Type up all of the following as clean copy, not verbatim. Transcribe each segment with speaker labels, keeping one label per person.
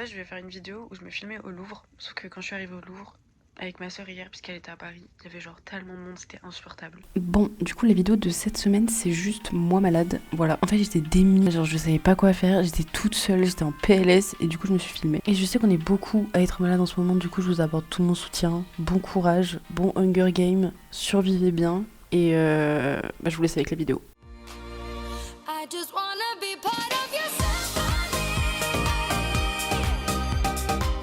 Speaker 1: base, je devais faire une vidéo où je me filmais au Louvre. Sauf que quand je suis arrivée au Louvre, avec ma soeur hier, puisqu'elle était à Paris, il y avait genre tellement de monde, c'était insupportable.
Speaker 2: Bon, du coup, la vidéo de cette semaine, c'est juste moi malade. Voilà. En fait, j'étais démunie. Genre, je savais pas quoi faire. J'étais toute seule. J'étais en PLS. Et du coup, je me suis filmée. Et je sais qu'on est beaucoup à être malade en ce moment. Du coup, je vous apporte tout mon soutien. Bon courage. Bon Hunger Game. Survivez bien. Et je vous laisse avec la vidéo.
Speaker 3: I just wanna be part of your symphony.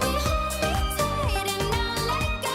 Speaker 3: We hold me tight and not let go.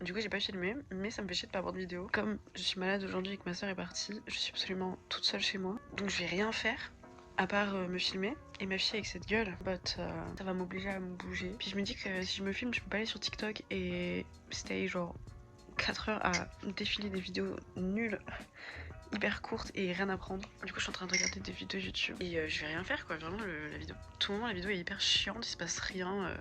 Speaker 1: Du coup, j'ai pas filmé, mais ça me fait chier de pas avoir de vidéo. Comme je suis malade aujourd'hui et que ma soeur est partie, je suis absolument toute seule chez moi. Donc je vais rien faire à part me filmer et m'afficher avec cette gueule. Ça va m'obliger à me bouger. Puis je me dis que si je me filme, je peux pas aller sur TikTok et stay genre 4 heures à défiler des vidéos nulles, hyper courtes et rien à prendre. Du coup, je suis en train de regarder des vidéos YouTube et je vais rien faire quoi. Vraiment, la vidéo. Tout le moment, la vidéo est hyper chiante, il se passe rien.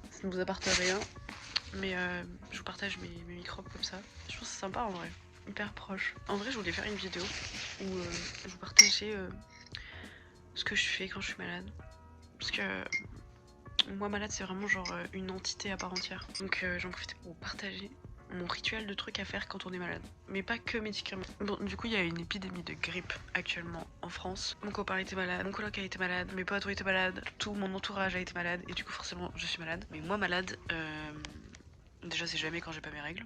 Speaker 1: Ça ne vous apporte rien. Mais je vous partage mes microbes comme ça. Je pense que c'est sympa en vrai. Hyper proche. En vrai, je voulais faire une vidéo où je vous partageais ce que je fais quand je suis malade. Parce que moi, malade, c'est vraiment genre une entité à part entière. Donc j'en profitais pour vous partager mon rituel de trucs à faire quand on est malade. Mais pas que médicaments. Bon, du coup, il y a une épidémie de grippe actuellement en France. Mon copain était malade, mon coloc a été malade, mes potes ont été malades, tout mon entourage a été malade. Et du coup, forcément, je suis malade. Mais moi, malade, déjà, c'est jamais quand j'ai pas mes règles.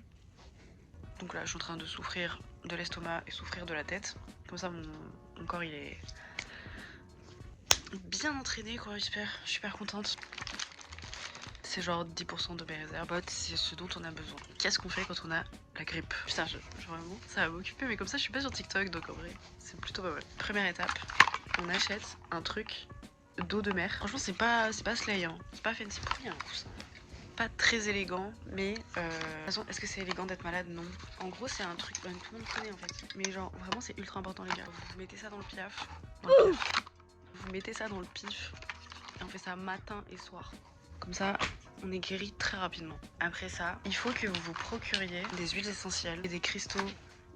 Speaker 1: Donc là, je suis en train de souffrir de l'estomac et souffrir de la tête. Comme ça, mon corps, il est bien entraîné, quoi, j'espère. Je suis super contente. C'est genre 10% de mes réserves. C'est ce dont on a besoin. Qu'est-ce qu'on fait quand on a la grippe? Putain, vraiment, ça va m'occuper. Mais comme ça, je suis pas sur TikTok, donc en vrai, c'est plutôt pas mal. Première étape, on achète un truc d'eau de mer. Franchement, c'est pas Slay, hein. C'est pas fancy pour rien, un coussin. Pas très élégant, mais de toute façon, est-ce que c'est élégant d'être malade? Non. En gros, c'est un truc, tout le monde connaît en fait. Mais genre, vraiment, c'est ultra important, les gars. Vous mettez ça dans le piaf. Vous mettez ça dans le pif. Et on fait ça matin et soir. Comme ça, on est guéri très rapidement. Après ça, il faut que vous vous procuriez des huiles essentielles et des cristaux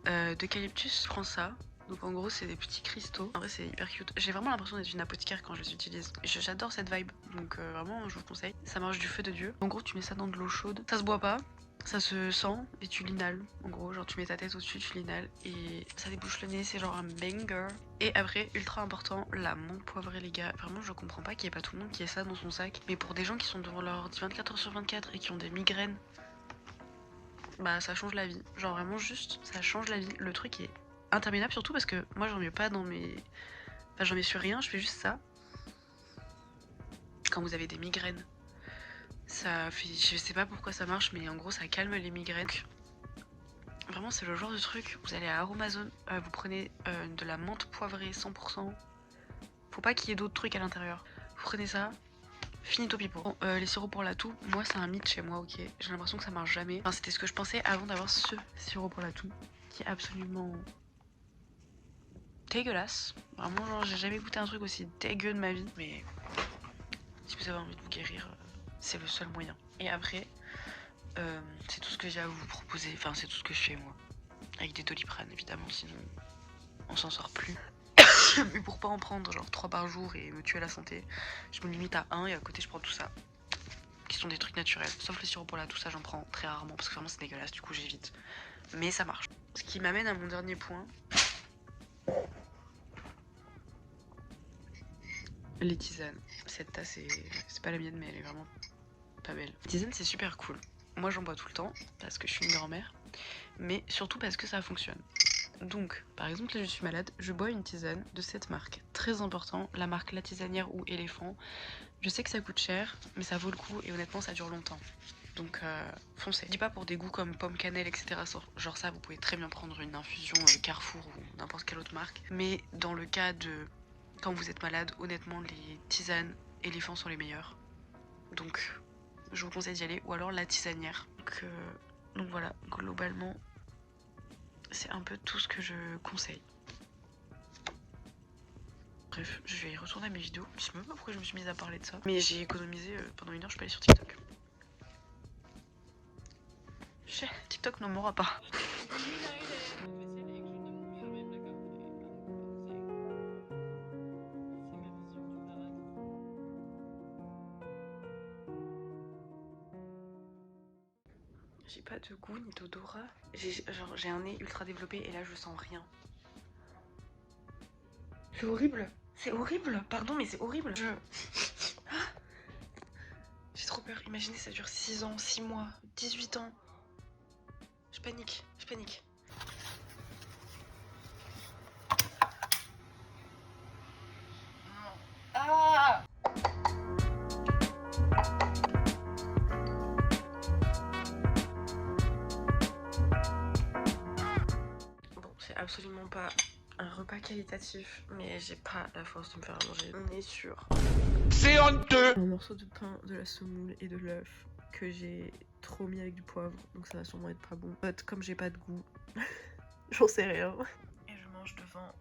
Speaker 1: d'eucalyptus. Je prends ça. Donc en gros, c'est des petits cristaux. En vrai, c'est hyper cute. J'ai vraiment l'impression d'être une apothicaire quand je les utilise. J'adore cette vibe. Donc vraiment, je vous conseille. Ça marche du feu de Dieu. En gros, tu mets ça dans de l'eau chaude. Ça se boit pas. Ça se sent et tu l'inhales. En gros, genre tu mets ta tête au-dessus, tu l'inhales et ça débouche le nez, c'est genre un banger. Et après, ultra important, la menthe poivrée, les gars. Vraiment, je comprends pas qu'il y ait pas tout le monde qui ait ça dans son sac. Mais pour des gens qui sont devant leur ordi 24 h sur 24 et qui ont des migraines, bah ça change la vie. Genre vraiment juste, ça change la vie. Le truc est interminable, surtout parce que moi j'en mets pas dans mes... Enfin, j'en mets sur rien, je fais juste ça. Quand vous avez des migraines. Ça fait... Je sais pas pourquoi ça marche, mais en gros ça calme les migraines. Vraiment, c'est le genre de truc, vous allez à Aromazone, vous prenez de la menthe poivrée 100%. Faut pas qu'il y ait d'autres trucs à l'intérieur. Vous prenez ça, finito pipo. Bon, les sirops pour la toux, moi c'est un mythe chez moi, ok. J'ai l'impression que ça marche jamais. Enfin, c'était ce que je pensais avant d'avoir ce sirop pour la toux, qui est absolument dégueulasse. Vraiment, genre, j'ai jamais goûté un truc aussi dégueu de ma vie. Mais si vous avez envie de vous guérir, c'est le seul moyen. Et après, c'est tout ce que j'ai à vous proposer. Enfin, c'est tout ce que je fais moi. Avec des Doliprane, évidemment, sinon on s'en sort plus. Mais pour pas en prendre genre 3 par jour et me tuer la santé, je me limite à 1 et à côté je prends tout ça. Qui sont des trucs naturels. Sauf le sirop pour la toux, ça j'en prends très rarement parce que vraiment c'est dégueulasse, du coup j'évite. Mais ça marche. Ce qui m'amène à mon dernier point. Les tisanes. Cette tasse, c'est pas la mienne, mais elle est vraiment pas belle. Les tisanes, c'est super cool. Moi, j'en bois tout le temps parce que je suis une grand-mère, mais surtout parce que ça fonctionne. Donc, par exemple, là, je suis malade, je bois une tisane de cette marque. Très important, la marque La Tisanière ou Éléphant. Je sais que ça coûte cher, mais ça vaut le coup et honnêtement, ça dure longtemps. Donc, foncez. Je dis pas pour des goûts comme pomme cannelle, etc. Genre ça, vous pouvez très bien prendre une infusion Carrefour ou n'importe quelle autre marque. Mais dans le cas de quand vous êtes malade, honnêtement, les tisanes Éléphant sont les meilleures. Donc, je vous conseille d'y aller. Ou alors La Tisanière. Donc voilà, globalement, c'est un peu tout ce que je conseille. Bref, je vais retourner à mes vidéos. Je sais même pas pourquoi je me suis mise à parler de ça. Mais j'ai économisé pendant 1 heure, je peux aller sur TikTok. TikTok ne m'aura pas. J'ai pas de goût ni d'odorat. J'ai un nez ultra développé et là je sens rien. C'est horrible. C'est horrible. Pardon mais c'est horrible. J'ai trop peur. Imaginez ça dure 6 ans, 6 mois, 18 ans. Je panique. Je panique. Ah! Bon, c'est absolument pas un repas qualitatif, mais j'ai pas la force de me faire à manger. On est sûr.
Speaker 4: C'est honteux!
Speaker 1: Un morceau de pain, de la semoule et de l'œuf que j'ai trop mis avec du poivre, donc ça va sûrement être pas bon. Comme j'ai pas de goût, j'en sais rien. Et je mange devant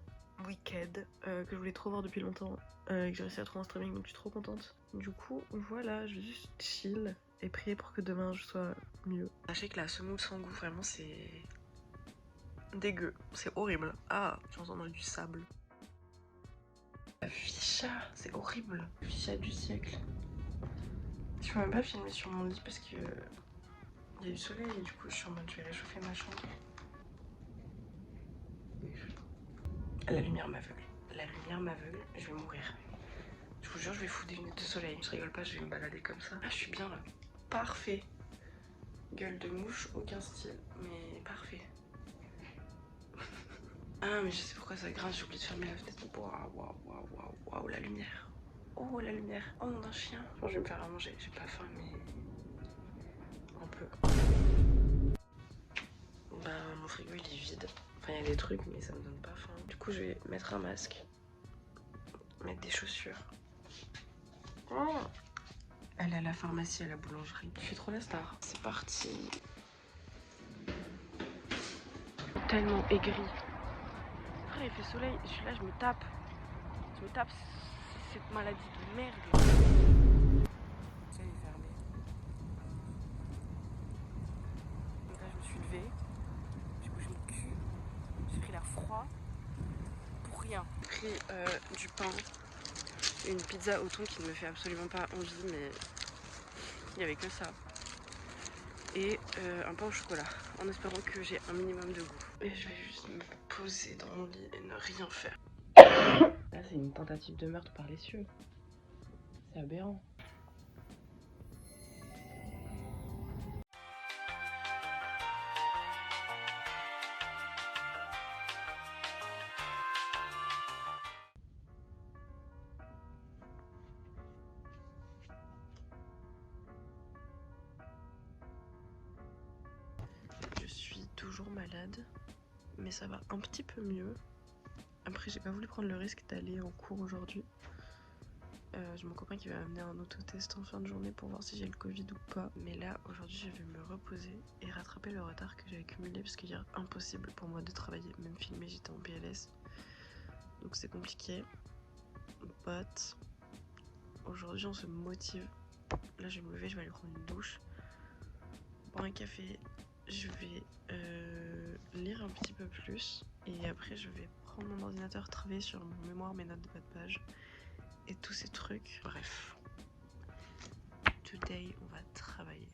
Speaker 1: Wicked, que je voulais trop voir depuis longtemps, et que j'ai réussi à trouver en streaming, donc je suis trop contente. Du coup, voilà, je vais juste chill et prier pour que demain je sois mieux. Sachez que la semoule sans goût, vraiment, c'est dégueu, c'est horrible. Ah, j'entends du sable. La ficha, c'est horrible. La ficha du siècle. Je peux même pas filmer sur mon lit parce que il y a du soleil et du coup je suis en mode je vais réchauffer ma chambre. La lumière m'aveugle. La lumière m'aveugle, je vais mourir. Je vous jure, je vais foutre des lunettes de soleil. Je rigole pas, je vais me balader comme ça. Ah, je suis bien là. Parfait. Gueule de mouche, aucun style, mais parfait. Ah, mais je sais pourquoi ça grince, j'ai oublié de fermer la fenêtre. Waouh, la lumière. Oh, la lumière. Oh, mon un chien. Bon, je vais me faire à manger. J'ai pas faim, mais un peu. Bah, mon frigo il est vide. Enfin, il y a des trucs, mais ça me donne pas faim. Du coup, je vais mettre un masque, mettre des chaussures. Oh, elle est à la pharmacie, à la boulangerie. Je suis trop la star. C'est parti. Tellement aigri. Après, il fait soleil. Je suis là, je me tape. Je me tape cette maladie de merde. Ça, il est fermé. Donc là, je me suis levée. J'ai bougé mon cul. J'ai pris l'air froid. Pour rien. J'ai pris du pain. Une pizza au thon qui ne me fait absolument pas envie, mais il n'y avait que ça. Et un pain au chocolat, en espérant que j'ai un minimum de goût. Et je vais juste me poser dans mon lit et ne rien faire. Là, c'est une tentative de meurtre par les cieux. C'est aberrant. Je suis toujours malade, mais ça va un petit peu mieux. Après, j'ai pas voulu prendre le risque d'aller en cours aujourd'hui. J'ai mon copain qui va amener un autotest en fin de journée pour voir si j'ai le Covid ou pas. Mais là, aujourd'hui, je vais me reposer et rattraper le retard que j'ai accumulé parce qu'il est impossible pour moi de travailler. Même filmer, j'étais en PLS. Donc c'est compliqué. But aujourd'hui, on se motive. Là, je vais me lever, je vais aller prendre une douche, boire un café. Je vais lire un petit peu plus et après je vais prendre mon ordinateur, travailler sur mon mémoire, mes notes de bas de page et tous ces trucs. Bref, today on va travailler.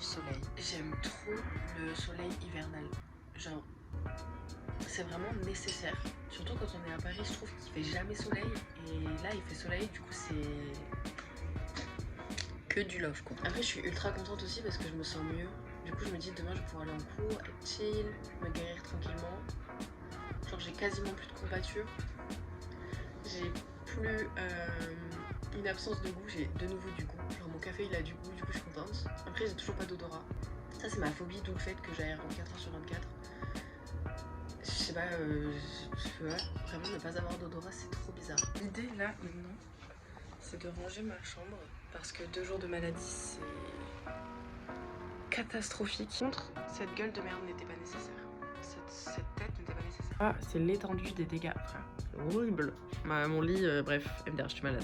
Speaker 1: Soleil. J'aime trop le soleil hivernal. Genre, c'est vraiment nécessaire. Surtout quand on est à Paris, je trouve qu'il fait jamais soleil. Et là, il fait soleil, du coup, c'est que du love, quoi. Après, je suis ultra contente aussi parce que je me sens mieux. Du coup, je me dis demain, je vais pouvoir aller en cours, être chill, me guérir tranquillement. Genre, j'ai quasiment plus de courbatures. J'ai plus une absence de goût, j'ai de nouveau du goût. Genre mon café il a du goût, du coup je suis contente. Après j'ai toujours pas d'odorat. Ça c'est ma phobie, d'où le fait que j'aère 24h sur 24. Je sais pas, ouais, vraiment ne pas avoir d'odorat, c'est trop bizarre. L'idée là maintenant, c'est de ranger ma chambre parce que 2 jours de maladie c'est catastrophique. Contre, cette gueule de merde n'était pas nécessaire. Cette tête n'était pas nécessaire. Ah, c'est l'étendue des dégâts, frère. C'est horrible. Mon lit, bref, MDR, je suis malade.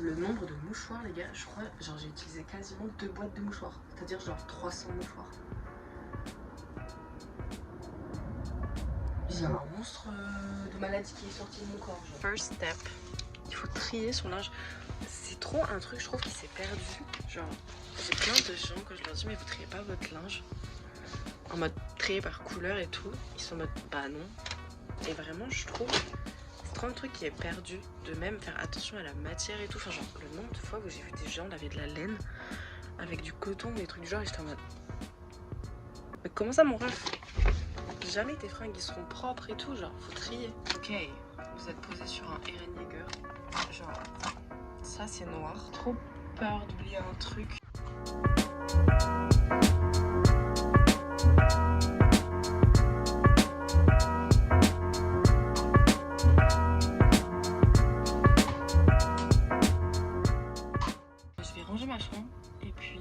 Speaker 1: Le nombre de mouchoirs, les gars, je crois, genre j'ai utilisé quasiment 2 boîtes de mouchoirs. C'est-à-dire genre 300 mouchoirs. J'ai un monstre de maladie qui est sorti de mon corps. Genre. First step, il faut trier son linge. C'est trop un truc, je trouve, qui s'est perdu. Genre, j'ai plein de gens que je leur dis, mais vous triez pas votre linge en mode trier par couleur et tout. Ils sont en mode, bah non. Et vraiment, je trouve, c'est trop un truc qui est perdu. De même faire attention à la matière et tout. Enfin, genre, le nombre de fois où j'ai vu des gens laver de la laine avec du coton, des trucs du genre, et j'étais en mode, mais comment ça, mon ref? Jamais tes fringues ils seront propres et tout, genre faut trier. Ok, vous êtes posé sur un Eren Yeager, genre ça c'est noir. Trop peur d'oublier un truc. Je vais ranger ma chambre et puis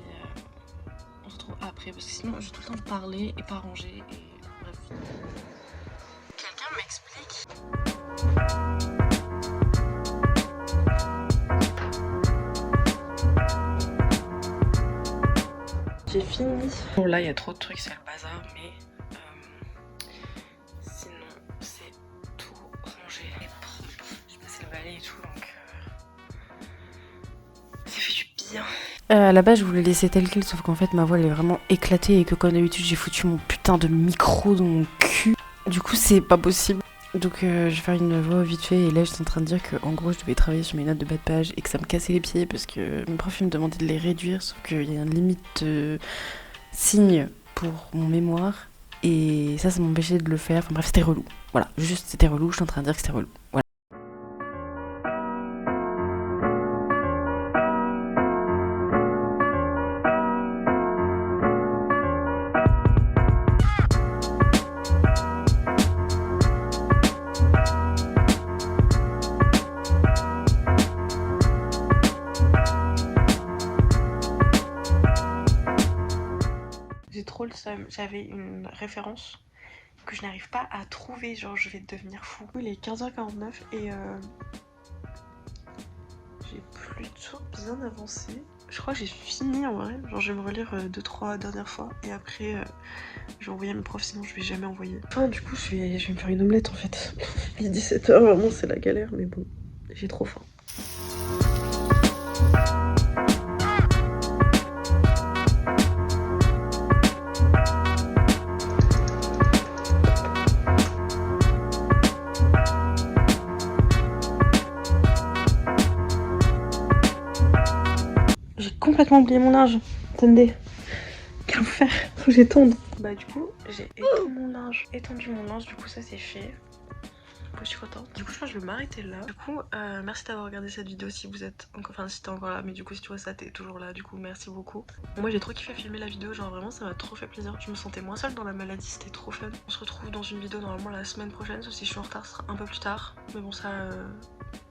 Speaker 1: on se retrouve après parce que sinon je vais tout le temps parler et pas ranger et bref. Quelqu'un m'explique. J'ai fini. Bon là il y a trop de trucs, c'est le bazar, mais sinon c'est tout rangé et propre. J'ai passé le balai et tout donc ça fait du bien.
Speaker 2: À la base, je voulais laisser tel quel, sauf qu'en fait, ma voix elle est vraiment éclatée et que comme d'habitude, j'ai foutu mon putain de micro dans mon cul. Du coup, c'est pas possible. Donc, je vais faire une voix vite fait. Et là, j'étais en train de dire que, en gros, je devais travailler sur mes notes de bas de page et que ça me cassait les pieds parce que mon prof il me demandait de les réduire, sauf qu'il y a une limite de signes pour mon mémoire et ça m'empêchait de le faire. Enfin bref, c'était relou. Voilà, juste c'était relou. Je suis en train de dire que c'était relou. Voilà.
Speaker 1: J'ai trop le seum, j'avais une référence que je n'arrive pas à trouver, genre je vais devenir fou. Il est 15h49 et j'ai plutôt bien avancé. Je crois que j'ai fini en vrai, genre je vais me relire 2-3 dernières fois et après je vais envoyer à mes profs sinon je vais jamais envoyer. Enfin du coup je vais me faire une omelette en fait. Il est 17h, vraiment c'est la galère mais bon, j'ai trop faim. J'ai complètement oublié mon linge. Attendez. Quel enfer. Faut que j'étende. Bah du coup, j'ai étendu mon linge. Du coup, ça c'est fait. Je suis contente. Du coup, je crois que je vais m'arrêter là. Du coup, merci d'avoir regardé cette vidéo si vous êtes encore... Enfin, si t'es encore là. Mais du coup, si tu vois ça, t'es toujours là. Du coup, merci beaucoup. Moi, j'ai trop kiffé filmer la vidéo. Genre, vraiment, ça m'a trop fait plaisir. Je me sentais moins seule dans la maladie. C'était trop fun. On se retrouve dans une vidéo normalement la semaine prochaine. Sauf si je suis en retard, ce sera un peu plus tard. Mais bon, ça...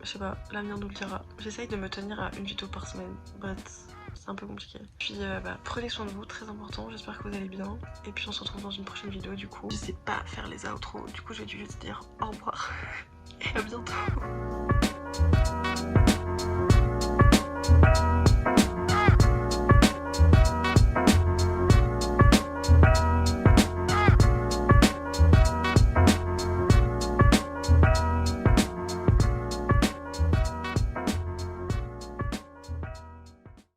Speaker 1: je sais pas, l'avenir nous le dira. J'essaye de me tenir à une vidéo par semaine, but c'est un peu compliqué. Puis prenez soin de vous, très important, j'espère que vous allez bien. Et puis on se retrouve dans une prochaine vidéo du coup. Je sais pas faire les outros, du coup je vais juste dire au revoir. Et à bientôt.